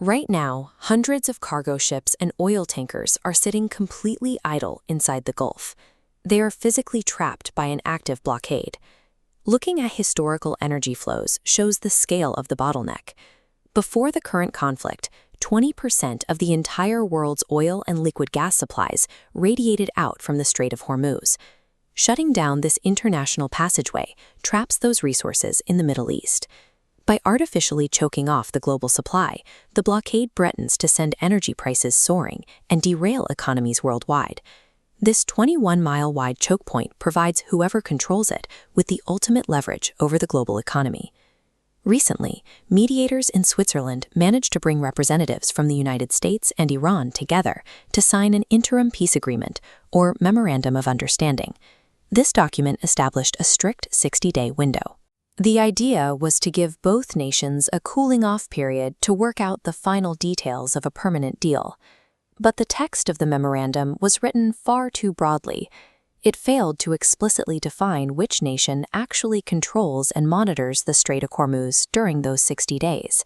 Right now, hundreds of cargo ships and oil tankers are sitting completely idle inside the Gulf. They are physically trapped by an active blockade. Looking at historical energy flows shows the scale of the bottleneck. Before the current conflict, 20% of the entire world's oil and liquid gas supplies radiated out from the Strait of Hormuz. Shutting down this international passageway traps those resources in the Middle East. By artificially choking off the global supply, the blockade threatens to send energy prices soaring and derail economies worldwide. This 21-mile-wide choke point provides whoever controls it with the ultimate leverage over the global economy. Recently, mediators in Switzerland managed to bring representatives from the United States and Iran together to sign an interim peace agreement, or Memorandum of Understanding. This document established a strict 60-day window. The idea was to give both nations a cooling-off period to work out the final details of a permanent deal. But the text of the memorandum was written far too broadly. It failed to explicitly define which nation actually controls and monitors the Strait of Hormuz during those 60 days.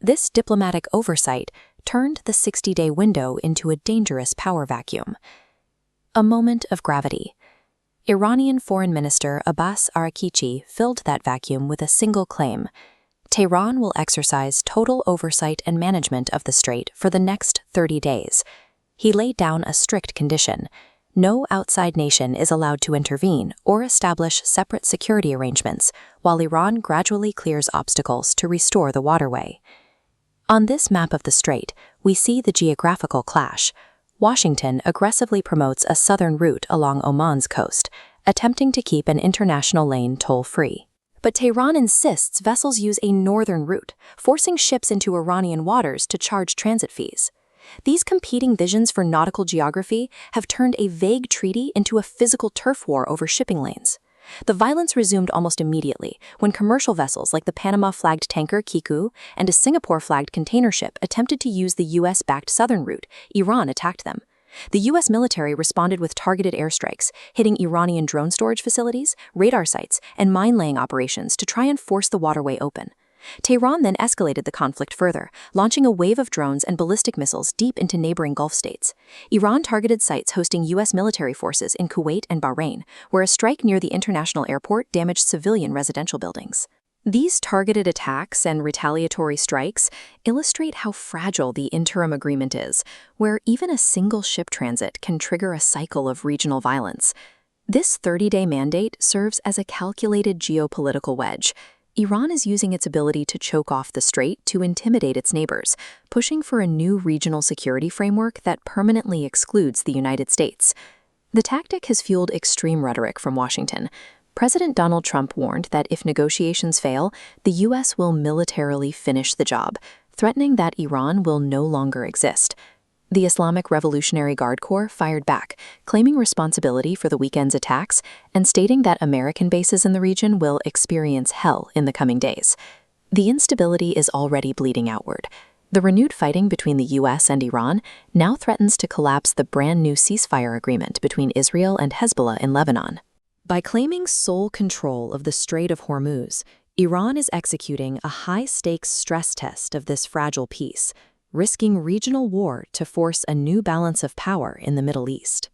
This diplomatic oversight turned the 60-day window into a dangerous power vacuum. A moment of gravity. Iranian Foreign Minister Abbas Araghchi filled that vacuum with a single claim: Tehran will exercise total oversight and management of the strait for the next 30 days. He laid down a strict condition: no outside nation is allowed to intervene or establish separate security arrangements while Iran gradually clears obstacles to restore the waterway. On this map of the strait, we see the geographical clash. Washington aggressively promotes a southern route along Oman's coast, attempting to keep an international lane toll-free. But Tehran insists vessels use a northern route, forcing ships into Iranian waters to charge transit fees. These competing visions for nautical geography have turned a vague treaty into a physical turf war over shipping lanes. The violence resumed almost immediately when commercial vessels like the Panama-flagged tanker Kiku and a Singapore-flagged container ship attempted to use the U.S.-backed southern route. Iran attacked them. The U.S. military responded with targeted airstrikes, hitting Iranian drone storage facilities, radar sites, and mine-laying operations to try and force the waterway open. Tehran then escalated the conflict further, launching a wave of drones and ballistic missiles deep into neighboring Gulf states. Iran targeted sites hosting U.S. military forces in Kuwait and Bahrain, where a strike near the international airport damaged civilian residential buildings. These targeted attacks and retaliatory strikes illustrate how fragile the interim agreement is, where even a single ship transit can trigger a cycle of regional violence. This 30-day mandate serves as a calculated geopolitical wedge. Iran is using its ability to choke off the strait to intimidate its neighbors, pushing for a new regional security framework that permanently excludes the United States. The tactic has fueled extreme rhetoric from Washington. President Donald Trump warned that if negotiations fail, the U.S. will militarily finish the job, threatening that Iran will no longer exist. The Islamic Revolutionary Guard Corps fired back, claiming responsibility for the weekend's attacks and stating that American bases in the region will experience hell in the coming days. The instability is already bleeding outward. The renewed fighting between the U.S. and Iran now threatens to collapse the brand-new ceasefire agreement between Israel and Hezbollah in Lebanon. By claiming sole control of the Strait of Hormuz, Iran is executing a high-stakes stress test of this fragile peace, risking regional war to force a new balance of power in the Middle East.